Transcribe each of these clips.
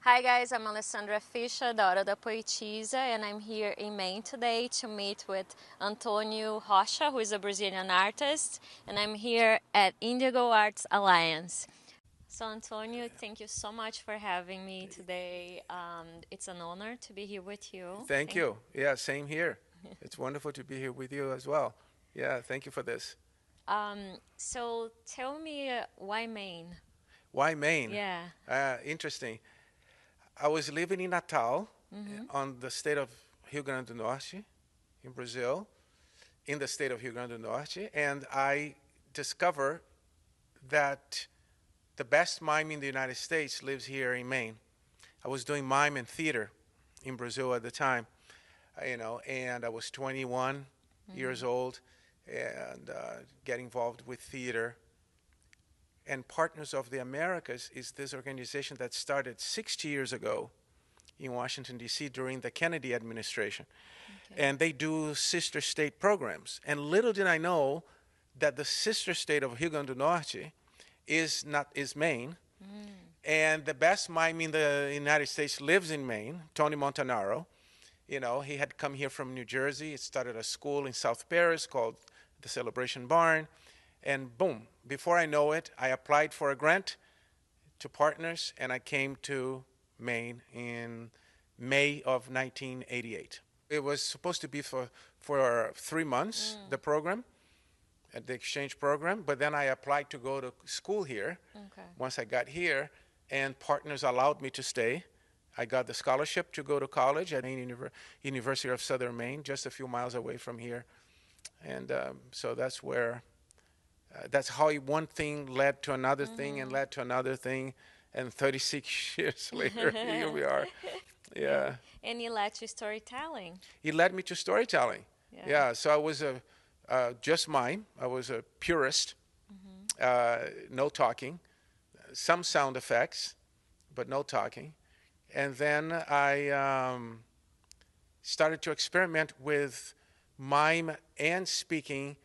Hi guys, I'm Alessandra Fischer, da Hora da Poetisa, and I'm here in Maine today to meet with Antonio Rocha, who is a Brazilian artist, and I'm here at Indigo Arts Alliance. So Antonio, thank you so much for having me today. It's an honor to be here with you. Thank you. Yeah, same here. It's wonderful to be here with you as well. Yeah, thank you for this. So tell me, why Maine? Why Maine? Yeah. Interesting. I was living in Natal, Mm-hmm. on the state of Rio Grande do Norte, in Brazil, in the state of Rio Grande do Norte, and I discovered that the best mime in the United States lives here in Maine. I was doing mime and theater in Brazil at the time, and I was 21 years old and get involved with theater. And Partners of the Americas is this organization that started 60 years ago in Washington, D.C. during the Kennedy administration. Okay. And they do sister state programs. And little did I know that the sister state of Rio Grande do Norte is Maine. And the best mime in the United States lives in Maine, Tony Montanaro. He had come here from New Jersey. He started a school in South Paris called the Celebration Barn. And boom, before I know it, I applied for a grant to Partners, and I came to Maine in May of 1988. It was supposed to be for 3 months, the program, the exchange program, but then I applied to go to school here. Okay. Once I got here, and Partners allowed me to stay. I got the scholarship to go to college at University of Southern Maine, just a few miles away from here. And so that's how one thing led to another thing and led to another thing. And 36 years later, here we are. Yeah. And you led to storytelling. He led me to storytelling. Yeah. Yeah, so I was just mime. I was a purist, no talking, some sound effects, but no talking. And then I started to experiment with mime and speaking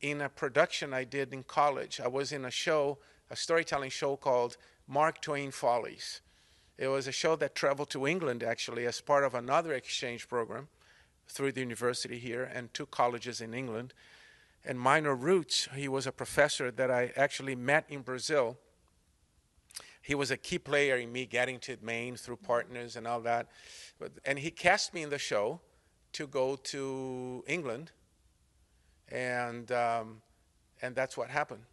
in a production I did in college. I was in a show, a storytelling show called Mark Twain Follies. It was a show that traveled to England, actually, as part of another exchange program through the university here and two colleges in England. And Minor Roots, he was a professor that I actually met in Brazil. He was a key player in me getting to Maine through Partners and all that. And he cast me in the show to go to England, and that's what happened.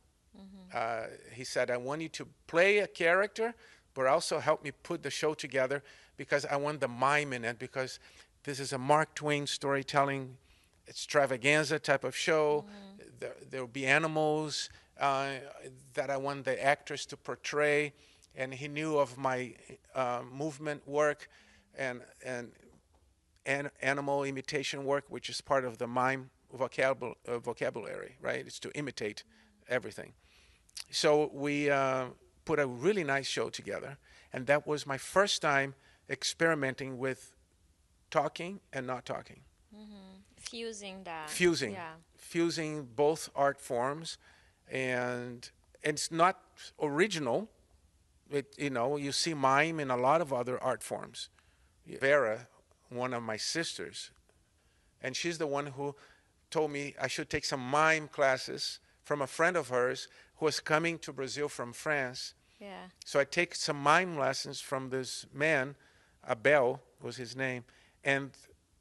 He said, I want you to play a character, but also help me put the show together because I want the mime in it, because this is a Mark Twain storytelling extravaganza type of show. There will be animals that I want the actors to portray. And he knew of my movement work and animal imitation work, which is part of the mime vocabulary, right? It's to imitate everything. So we put a really nice show together, and that was my first time experimenting with talking and not talking. Fusing that. Fusing, Yeah. fusing both art forms, and it's not original. You see mime in a lot of other art forms. Vera, one of my sisters, and she's the one who told me I should take some mime classes from a friend of hers who was coming to Brazil from France. Yeah. So I take some mime lessons from this man, Abel was his name, and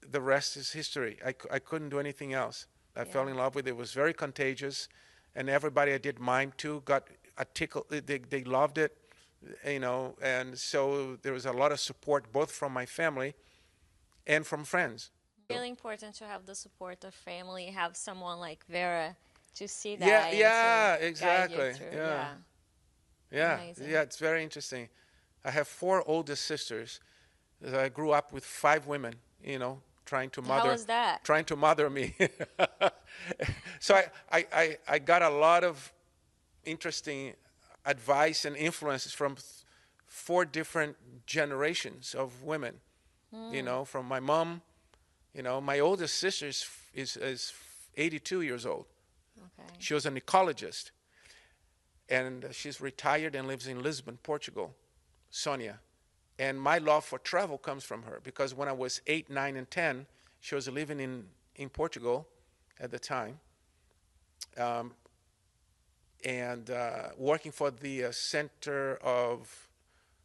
the rest is history. I couldn't do anything else. I fell in love with it. It was very contagious, and everybody I did mime to got a tickle. They loved it, and so there was a lot of support both from my family and from friends. Really important to have the support of family, have someone like Vera to see that Yeah, and yeah, to guide you exactly. through. Yeah, Yeah. yeah, Amazing. yeah. It's very interesting. I have four oldest sisters. I grew up with five women, How was that? trying to mother me. So I got a lot of interesting advice and influences from four different generations of women. From my mom. My oldest sister is 82 years old. Okay. She was an ecologist, and she's retired and lives in Lisbon, Portugal. Sonia. And my love for travel comes from her because when I was 8, 9, and 10, she was living in Portugal at the time, um, and working for the Center of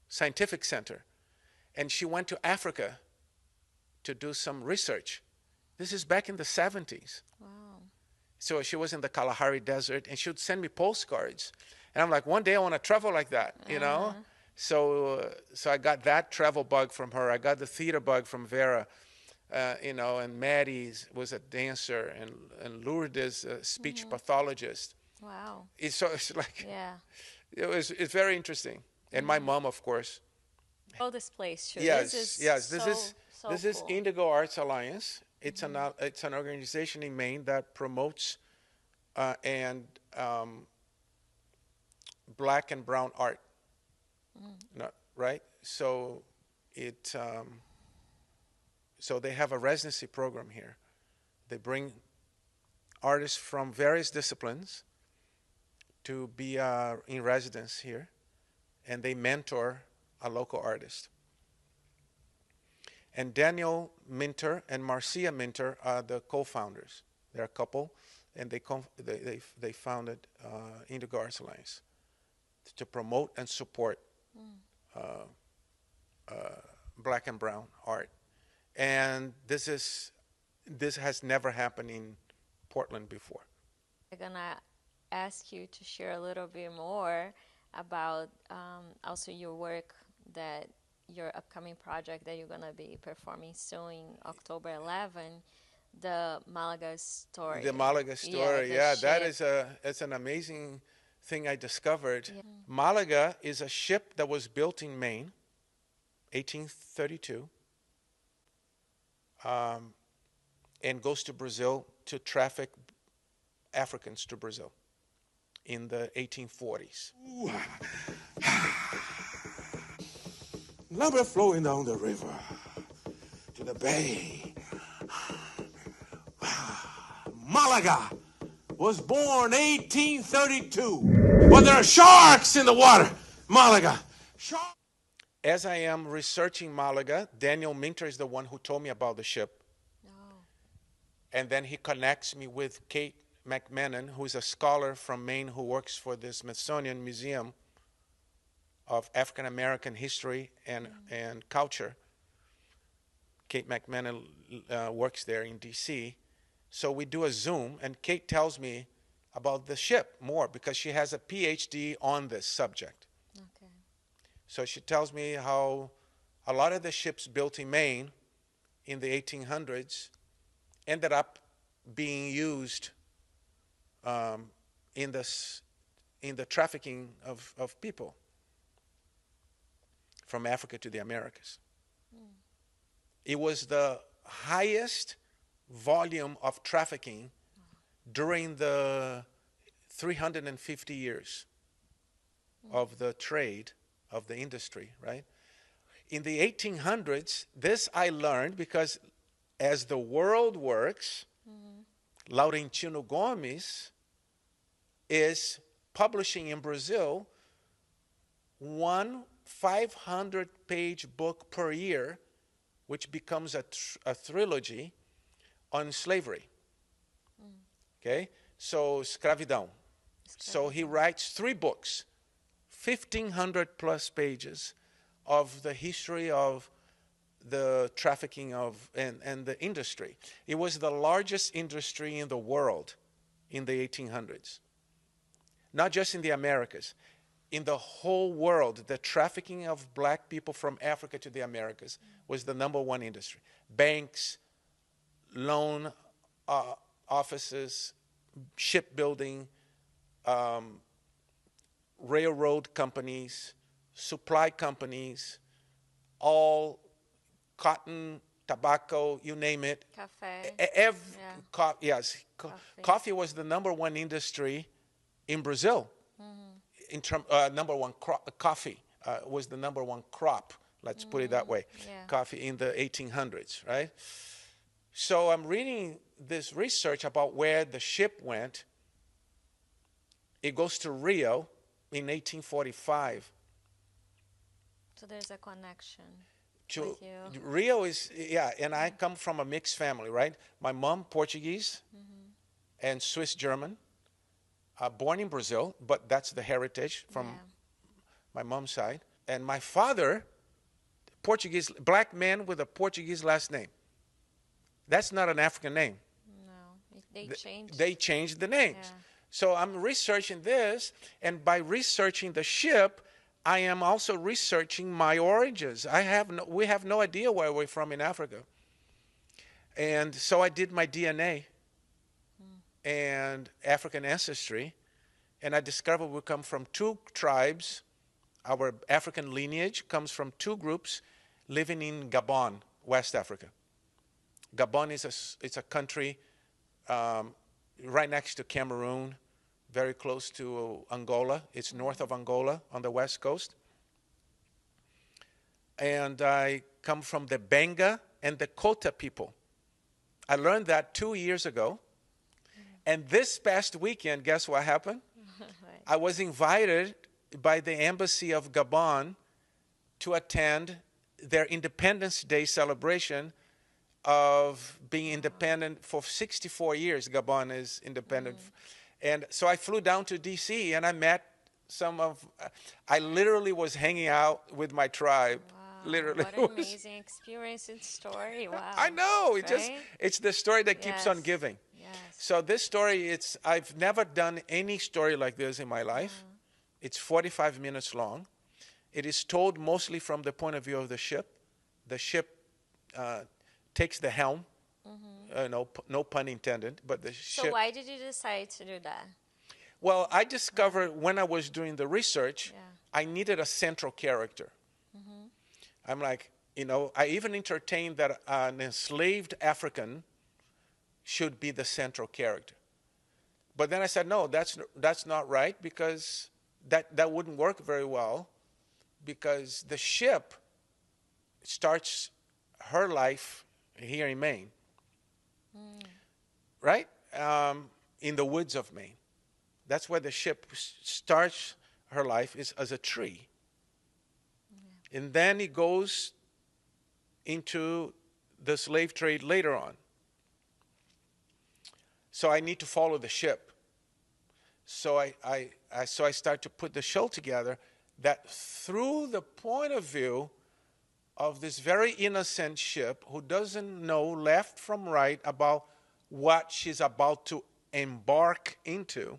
Scientific Center. And she went to Africa to do some research. This is back in the 70s. Wow. So she was in the Kalahari Desert, and she would send me postcards. And I'm like, one day I want to travel like that, you know? So I got that travel bug from her. I got the theater bug from Vera, you know, and Maddie was a dancer, and Lourdes is a speech pathologist. Wow. It's like, Yeah. it's very interesting. And my mom, of course. Oh, this place too. Yes, This is yes. so This is cool. Indigo Arts Alliance. It's an organization in Maine that promotes and black and brown art. No, right? So so they have a residency program here. They bring artists from various disciplines to be in residence here, and they mentor a local artist. And Daniel Minter and Marcia Minter are the co-founders. They're a couple, and they founded Indigo Arts Alliance to promote and support black and brown art. And this has never happened in Portland before. I'm gonna ask you to share a little bit more about also your work, that your upcoming project that you're gonna be performing soon, October 11, the Malaga story. The Malaga story, the yeah, that ship. it's an amazing thing I discovered. Yeah. Malaga is a ship that was built in Maine, 1832, and goes to Brazil to traffic Africans to Brazil in the 1840s. Lumber flowing down the river to the bay. Malaga was born 1832. But there are sharks in the water. Malaga. Sharks. As I am researching Malaga, Daniel Minter is the one who told me about the ship. Oh. And then he connects me with Kate McMahon, who is a scholar from Maine who works for the Smithsonian Museum of African American History and Culture. Kate McMahon works there in DC. So we do a Zoom, and Kate tells me about the ship more because she has a PhD on this subject. Okay. So she tells me how a lot of the ships built in Maine in the 1800s ended up being used in the trafficking of people from Africa to the Americas. It was the highest volume of trafficking during the 350 years of the trade, of the industry, right? In the 1800s, this I learned because as the world works, Laurentino Gomes is publishing in Brazil one 500-page book per year, which becomes a trilogy on slavery. Okay? So, escravidão. So he writes 3 books, 1,500 plus pages of the history of the trafficking of and the industry. It was the largest industry in the world in the 1800s. Not just in the Americas. In the whole world, the trafficking of black people from Africa to the Americas was the #1 industry. Banks, loan offices, shipbuilding, railroad companies, supply companies, all cotton, tobacco, you name it. Cafe. Yes, coffee was the #1 industry in Brazil. In term, #1 coffee was the #1 crop. Let's put it that way. Yeah. Coffee in the 1800s, right? So I'm reading this research about where the ship went. It goes to Rio in 1845. So there's a connection To with you. Rio is, yeah, and I come from a mixed family, right? My mom, Portuguese and Swiss German, born in Brazil, but that's the heritage from Yeah. my mom's side. And my father, Portuguese, black man with a Portuguese last name. That's not an African name. No, they changed. They changed the names. Yeah. So I'm researching this, and by researching the ship, I am also researching my origins. We have no idea where we're from in Africa. And so I did my DNA and African ancestry, and I discovered we come from two tribes. Our African lineage comes from two groups living in Gabon, West Africa. Gabon it's a country right next to Cameroon, very close to Angola. It's north of Angola on the west coast. And I come from the Benga and the Kota people. I learned that 2 years ago. And this past weekend, guess what happened? I was invited by the embassy of Gabon to attend their Independence Day celebration of being independent for 64 years. Gabon is independent. And so I flew down to D.C. and I met I literally was hanging out with my tribe. Wow, Literally. what an amazing experience and story. Wow. I know. Right? It's the story that keeps on Yes. giving. Yes. So this story, I've never done any story like this in my life. It's 45 minutes long. It is told mostly from the point of view of the ship. The ship takes the helm. No pun intended, but the So ship. why did you decide to do that? Well, I discovered when I was doing the research, Yeah. I needed a central character. I'm like, I even entertained that an enslaved African should be the central character. But then I said, no, that's not right, because that wouldn't work very well, because the ship starts her life here in Maine, right? In the woods of Maine. That's where the ship starts her life, is as a tree. And then it goes into the slave trade later on. So I need to follow the ship. So I start to put the show together that through the point of view of this very innocent ship who doesn't know left from right about what she's about to embark into,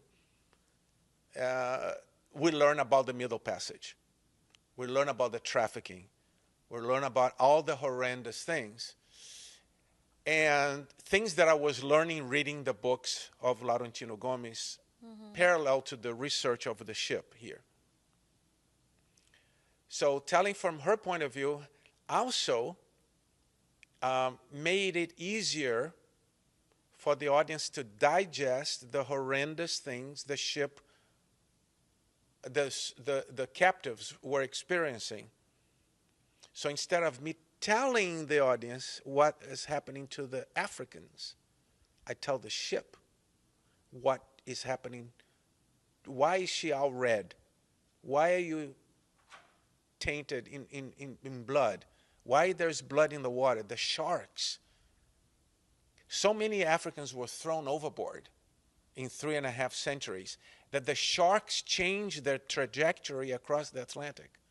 we learn about the Middle Passage. We learn about the trafficking. We learn about all the horrendous things. And things that I was learning reading the books of Laurentino Gomes, parallel to the research of the ship here. So telling from her point of view also made it easier for the audience to digest the horrendous things the ship, the captives were experiencing. So instead of me telling the audience what is happening to the Africans, I tell the ship what is happening. Why is she all red? Why are you tainted in blood? Why there's blood in the water? The sharks. So many Africans were thrown overboard in 3.5 centuries that the sharks changed their trajectory across the Atlantic.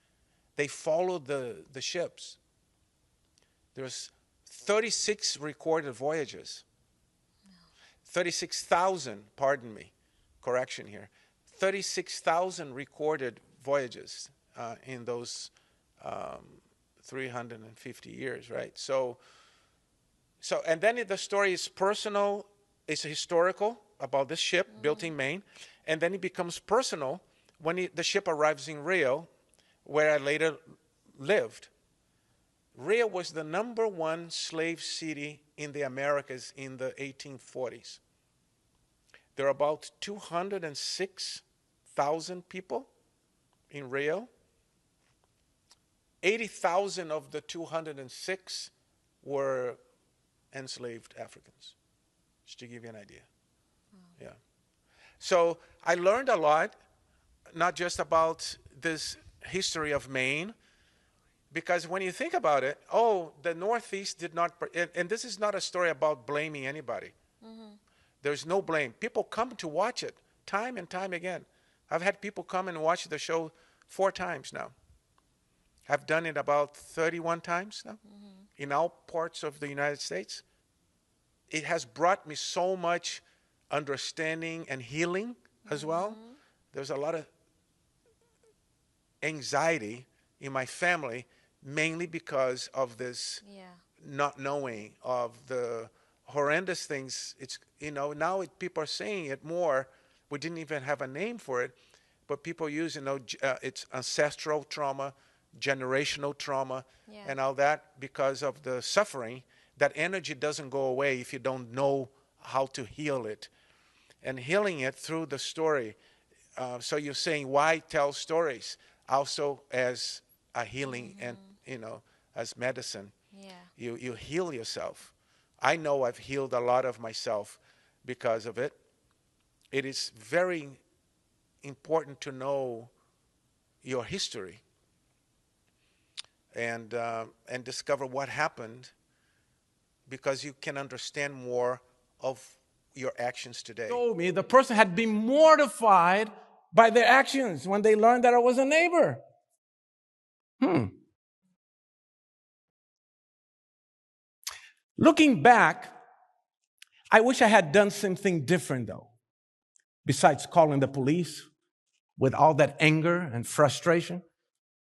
They followed the ships. There's 36 recorded voyages. 36,000, pardon me, correction here. 36,000 recorded voyages in those 350 years, right? So, and then the story is personal, it's historical about this ship built in Maine, and then it becomes personal when the ship arrives in Rio, where I later lived. Rio was the #1 slave city in the Americas in the 1840s. There are about 206,000 people in Rio. 80,000 of the 206 were enslaved Africans, just to give you an idea. Yeah. So I learned a lot, not just about this history of Maine, Because when you think about it, oh, the Northeast did not, and this is not a story about blaming anybody. There's no blame. People come to watch it time and time again. I've had people come and watch the show 4 times now. I've done it about 31 times now in all parts of the United States. It has brought me so much understanding and healing as well. There's a lot of anxiety in my family, mainly because of this not knowing of the horrendous things. It's, now people are saying it more. We didn't even have a name for it, but people use, it's ancestral trauma, generational trauma, and all that because of the suffering. That energy doesn't go away if you don't know how to heal it. And healing it through the story. So you're saying, why tell stories? Also as a healing and, as medicine. Yeah. You heal yourself. I know I've healed a lot of myself because of it. It is very important to know your history and discover what happened, because you can understand more of your actions today. Told me the person had been mortified by their actions when they learned that I was a neighbor. Looking back, I wish I had done something different, though, besides calling the police with all that anger and frustration.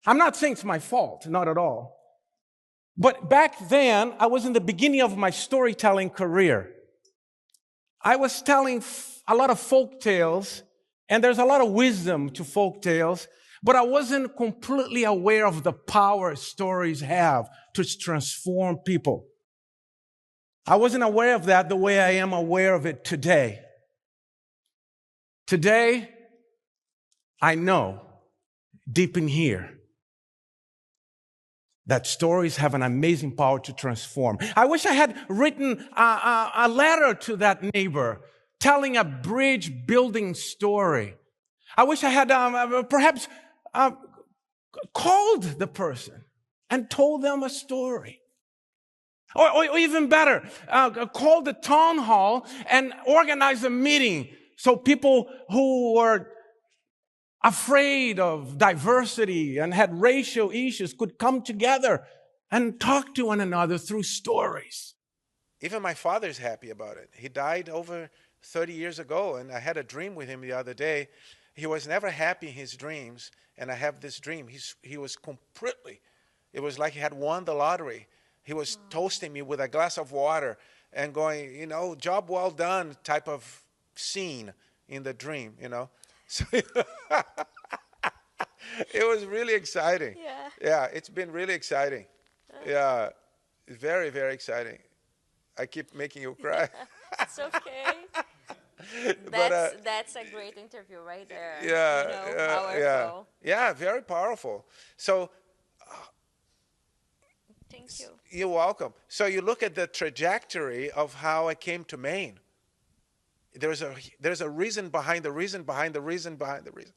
I'm not saying it's my fault, not at all. But back then, I was in the beginning of my storytelling career. I was telling a lot of folk tales, and there's a lot of wisdom to folk tales, but I wasn't completely aware of the power stories have to transform people. I wasn't aware of that the way I am aware of it today. Today, I know deep in here that stories have an amazing power to transform. I wish I had written a letter to that neighbor telling a bridge building story. I wish I had perhaps called the person and told them a story. Or even better, call the town hall and organize a meeting so people who were afraid of diversity and had racial issues could come together and talk to one another through stories. Even my father's happy about it. He died over 30 years ago, and I had a dream with him the other day. He was never happy in his dreams, and I have this dream. He was completely, it was like he had won the lottery. He was toasting me with a glass of water and going, job well done type of scene in the dream, So it was really exciting. Yeah, it's been really exciting. Yeah, very, very exciting. I keep making you cry. It's okay. That's a great interview right there. Powerful. Yeah, very powerful. So, thank you. You're welcome. So you look at the trajectory of how I came to Maine. There's a reason behind the reason behind the reason behind the reason.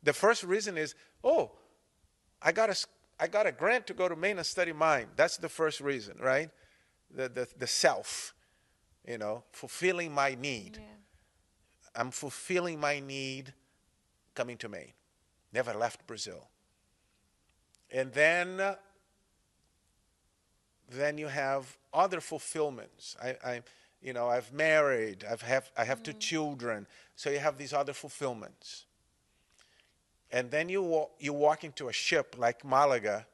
The first reason is, I got a grant to go to Maine and study mime. That's the first reason, right? The self, fulfilling my need. Yeah. I'm fulfilling my need coming to Maine. Never left Brazil. And then you have other fulfillments. I've married. I have 2 children. So you have these other fulfillments. And then you walk into a ship like Malaga,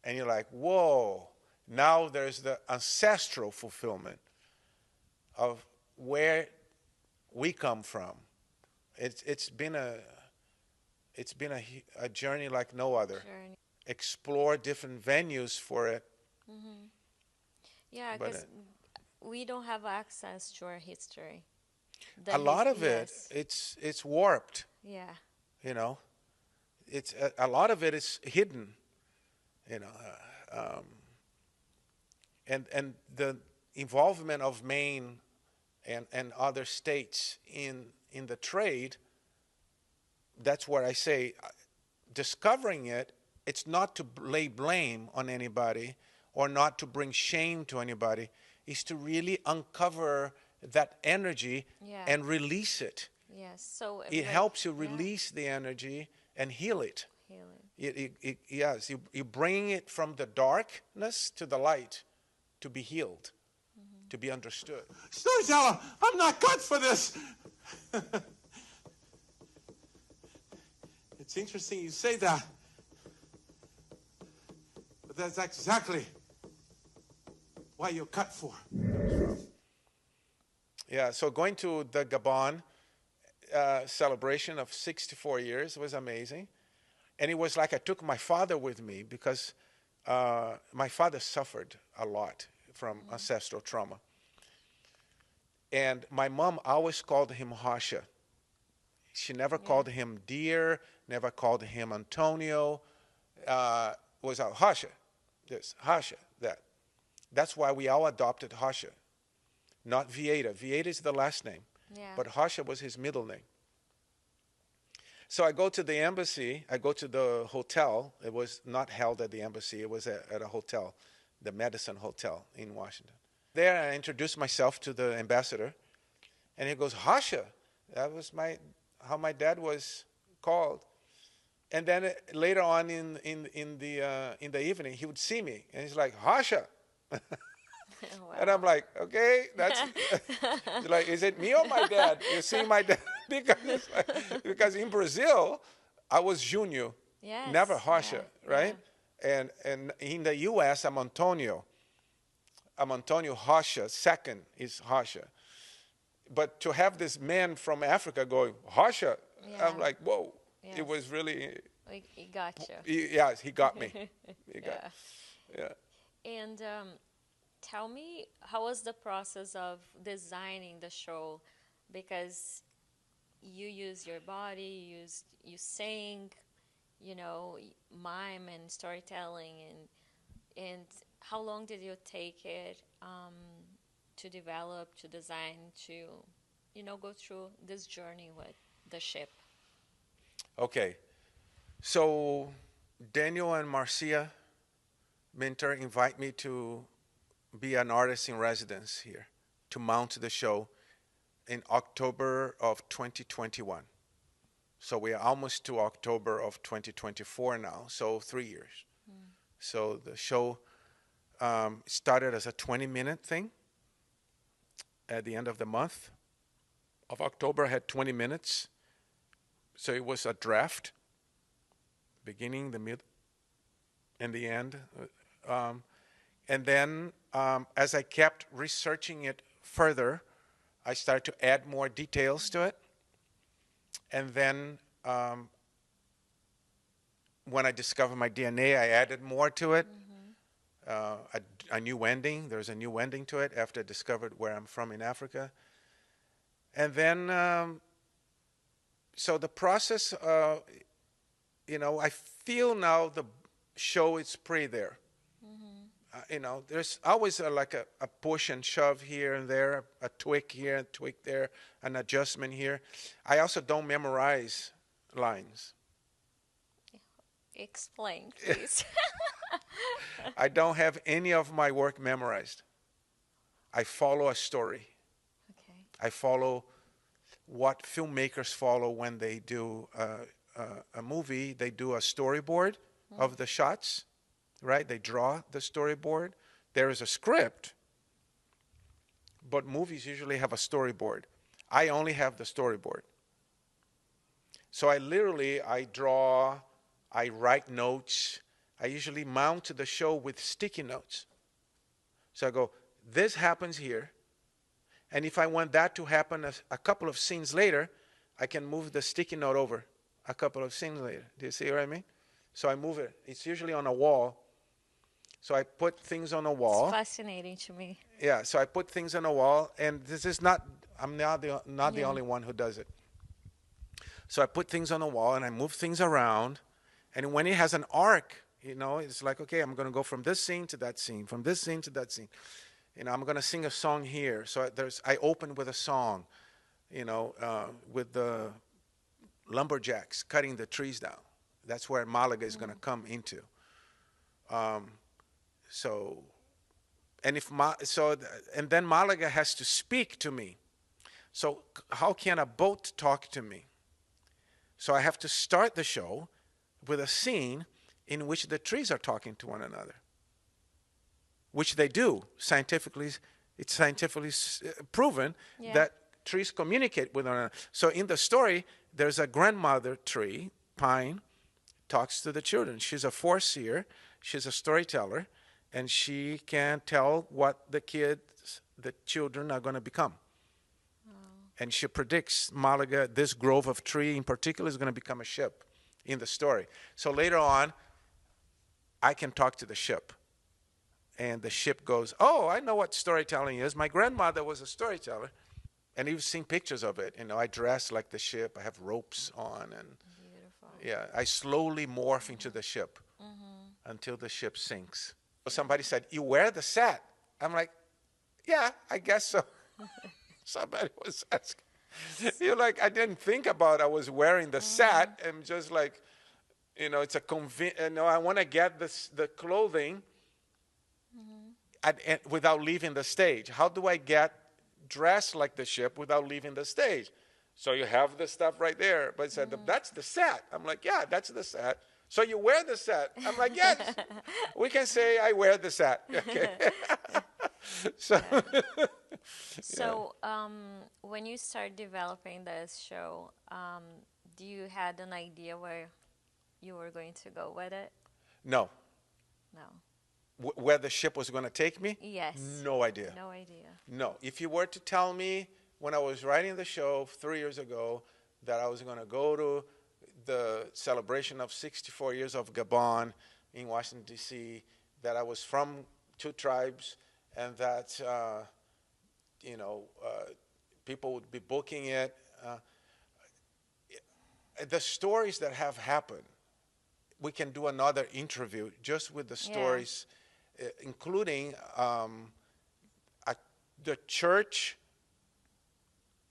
and you're like, whoa! Now there's the ancestral fulfillment of where we come from. It's been a journey like no other. Explore different venues for it. Yeah, because we don't have access to our history. A lot of it, it's warped. Yeah. It's a lot of it is hidden. And the involvement of Maine and other states in the trade. That's where I say, discovering it it's not to lay blame on anybody or not to bring shame to anybody. It's to really uncover that energy Yeah. and release it. Yes. So It like, helps you yeah, release the energy and heal it. healing. Yes, you bring it from the darkness to the light to be healed, to be understood. Storyteller, I'm not cut for this. It's interesting you say that. But that's exactly what you're cut for. Yeah, so going to the Gabon celebration of 64 years was amazing. And it was like I took my father with me because my father suffered a lot from ancestral trauma. And my mom always called him Hasha. She never called him dear, never called him Antonio. Was Hasha, this, Hasha, that. That's why we all adopted Hasha, not Vieira. Vieira is the last name, Yeah. but Hasha was his middle name. So I go to the embassy, I go to the hotel. It was not held at the embassy, it was at a hotel, the Madison Hotel in Washington. There I introduced myself to the ambassador, and he goes, Hasha. That was how my dad was called. And then later on in the evening, he would see me, and he's like, Hasha. Wow. And I'm like, okay, that's like, is it me or my dad? You see my dad? because in Brazil, I was Junior, Yes, never Hasha, yeah, right? And in the U.S., I'm Antonio. I'm Antonio Hasha. Second is Hasha. But to have this man from Africa going, Hasha, Yeah. I'm like, whoa. Yes. It was really, He got you. yes, he got me. He Yeah. got, yeah. And tell me, how was the process of designing the show? Because you use your body, you sing, you know, mime and storytelling, and how long did you take it to develop, to design, to, you know, go through this journey with the ship? Okay. So Daniel and Marcia Minter invite me to be an artist in residence here, to mount the show in October of 2021. So we are almost to October of 2024 now, so 3 years. So the show started as a 20-minute thing. At the end of the month of October, had 20 minutes. So it was a draft, beginning, the mid, and the end. And then as I kept researching it further, I started to add more details to it. And then when I discovered my DNA, I added more to it. A new ending. There's a new ending to it after I discovered where I'm from in Africa. And then, so the process, you know, I feel now the show is pretty there. You know, there's always like a push and shove here and there, a tweak here, a tweak there, an adjustment here. I also don't memorize lines. Explain, please. I don't have any of my work memorized. I follow a story. Okay. I follow what filmmakers follow when they do a movie. They do a storyboard of the shots, right? They draw the storyboard. There is a script, but movies usually have a storyboard. I only have the storyboard. So I draw, I write notes. I usually mount the show with sticky notes. So I go, this happens here. And if I want that to happen a couple of scenes later, I can move the sticky note over a couple of scenes later. Do you see what I mean? So I move it. It's usually on a wall. So I put things on a wall. It's fascinating to me. Yeah, so I put things on a wall, and this is not, I'm not the only one who does it. So I put things on the wall, and I move things around, and when it has an arc, you know, it's like, okay, I'm going to go from this scene to that scene, from this scene to that scene. You know, I'm going to sing a song here. So I open with a song, you know, with the lumberjacks cutting the trees down. That's where Malaga is going to come into. So, and if and then Malaga has to speak to me. So how can a boat talk to me? So I have to start the show with a scene in which the trees are talking to one another, which they do scientifically. It's scientifically proven that trees communicate with one another. So in the story, there's a grandmother tree, pine, talks to the children. She's a foreseer, she's a storyteller, and she can tell what the children are going to become. And she predicts Malaga, this grove of tree in particular, is going to become a ship in the story. So later on, I can talk to the ship. And the ship goes, oh, I know what storytelling is. My grandmother was a storyteller. And you've seen pictures of it. You know, I dress like the ship. I have ropes on. And Beautiful. yeah, I slowly morph into the ship until the ship sinks. Somebody said, you wear the set? I'm like, yeah, I guess so. Somebody was asking. You're like, I didn't think about I was wearing the set. I'm just like, you know, it's a I want to get the clothing without leaving the stage. How do I get dressed like the ship without leaving the stage? So you have the stuff right there. But it said, that's the set. I'm like, yeah, that's the set. So you wear the set. I'm like, yes. We can say I wear the set. Okay. So, when you start developing this show, do you had an idea where you were going to go with it? No. No. Where the ship was going to take me? Yes. No idea. No idea. No. If you were to tell me when I was writing the show 3 years ago that I was going to go to the celebration of 64 years of Gabon in Washington, D.C., that I was from 2 tribes, and that, people would be booking it. The stories that have happened, we can do another interview just with the stories, including the church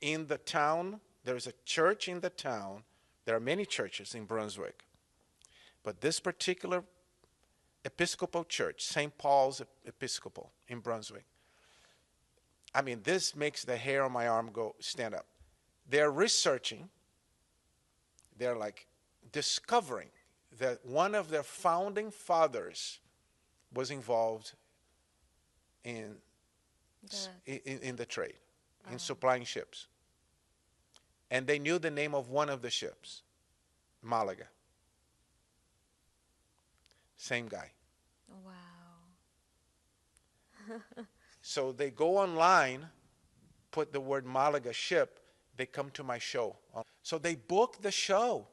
in the town. There's a church in the town. There are many churches in Brunswick. But this particular Episcopal church, St. Paul's Episcopal in Brunswick, I mean, this makes the hair on my arm stand up. They're researching, they're like discovering that one of their founding fathers was involved in the trade, in supplying ships. And they knew the name of one of the ships, Malaga. Same guy. Wow. So they go online, put the word Malaga ship, they come to my show. So they book the show.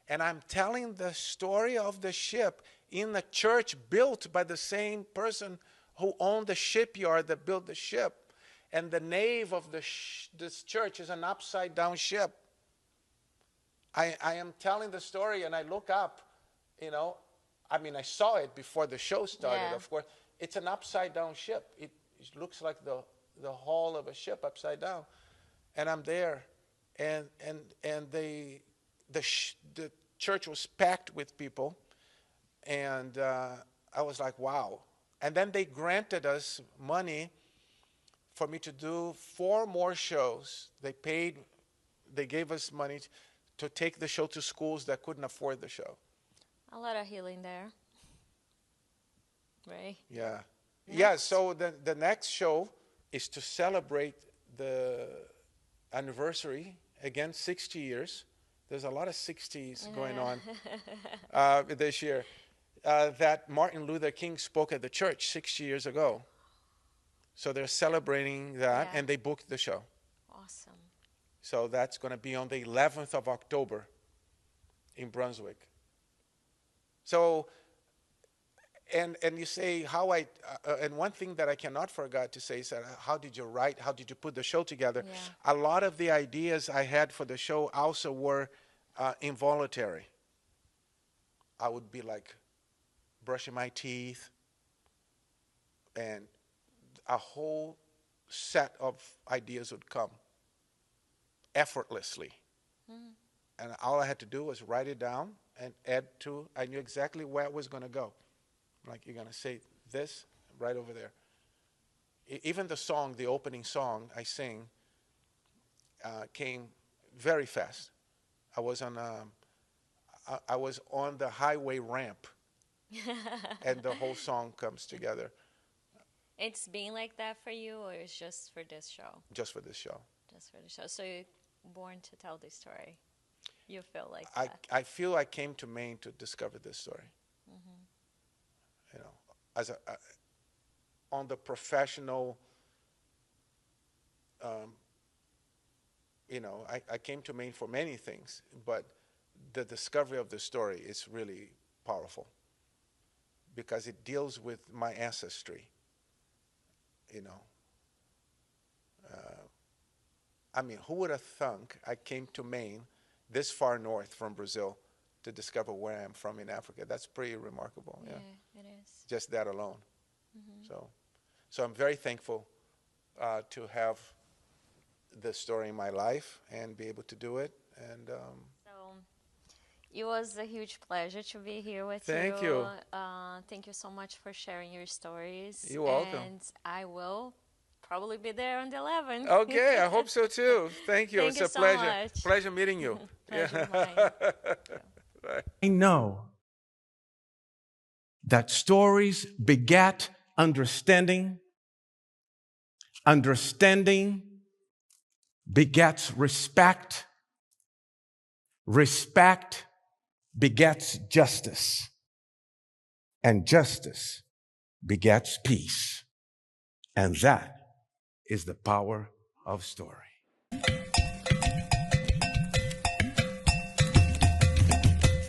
And I'm telling the story of the ship in the church built by the same person who owned the shipyard that built the ship. And the nave of this church is an upside down ship. I am telling the story and I look up, I mean, I saw it before the show started, of course. It's an upside down ship. It looks like the hull of a ship upside down. And I'm there. And the church was packed with people. And I was like, wow. And then they granted us money for me to do 4 more shows. They gave us money to take the show to schools that couldn't afford the show. A lot of healing there. Right? Yeah. Yeah, so the next show is to celebrate the anniversary, again, 60 years. There's a lot of 60s going on this year. That Martin Luther King spoke at the church 60 years ago. So they're celebrating that, and they booked the show. Awesome. So that's going to be on the 11th of October in Brunswick. So, and you say and one thing that I cannot forget to say is that how did you write, how did you put the show together? Yeah. A lot of the ideas I had for the show also were involuntary. I would be like brushing my teeth, and a whole set of ideas would come effortlessly. And all I had to do was write it down and add to. I knew exactly where it was going to go. Like, you're going to say this right over there. Even the song, the opening song I sing, came very fast. I was on the highway ramp, and the whole song comes together. It's been like that for you, or it's just for this show? Just for this show. Just for the show. So you're born to tell this story. You feel like I, that. I feel I came to Maine to discover this story. Mm-hmm. You know, as on the professional, you know, I came to Maine for many things, but the discovery of the story is really powerful because it deals with my ancestry. You know, I mean, who would have thunk I came to Maine, this far north from Brazil, to discover where I am from in Africa? That's pretty remarkable. Yeah, it is. just that alone. Mm-hmm. So I'm very thankful to have this story in my life and be able to do it. And so it was a huge pleasure to be here with you. Thank you. Thank you so much for sharing your stories. You're welcome. And I will probably be there on the 11th. Okay, I hope so too. Thank you. Thank It's you a so pleasure. much. Pleasure meeting you. Pleasure mine. Bye. I know that stories begat understanding. Understanding begets respect. Respect begets justice. And justice begets peace. And that is the power of story.